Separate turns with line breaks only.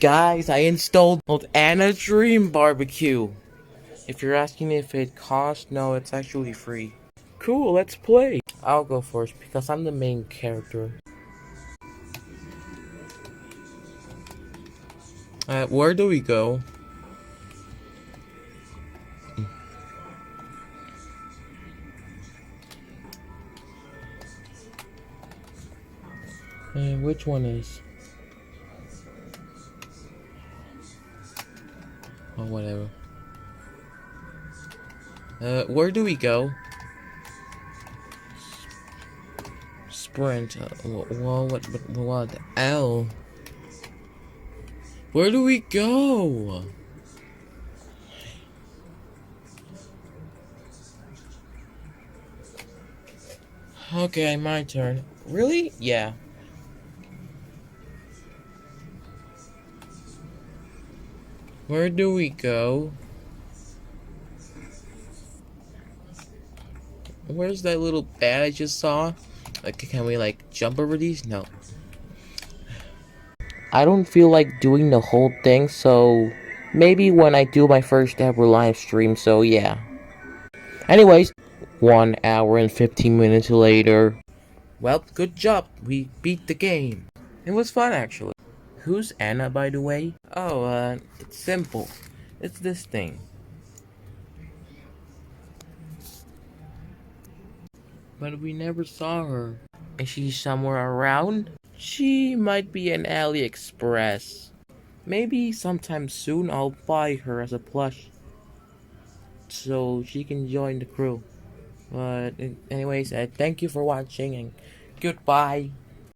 Guys, I installed ENA DREAM BBQ. If you're asking if it costs, no, it's actually free. Cool, let's play. I'll go first because I'm the main character. Where do we go? Which one is? Oh, whatever. Where do we go? Sprint. What? L. Where do we go? Okay, my turn. Really? Yeah. Where do we go? Where's that little bat I just saw? Like, can we like jump over these? No. I don't feel like doing the whole thing, so maybe when I do my first ever live stream, so yeah. Anyways, 1 hour and 15 minutes later. Well, good job. We beat the game. It was fun, actually. Who's Anna, by the way? Oh, it's simple. It's this thing. But we never saw her. Is she somewhere around? She might be in AliExpress. Maybe sometime soon I'll buy her as a plush, so she can join the crew. But anyways, thank you for watching and goodbye.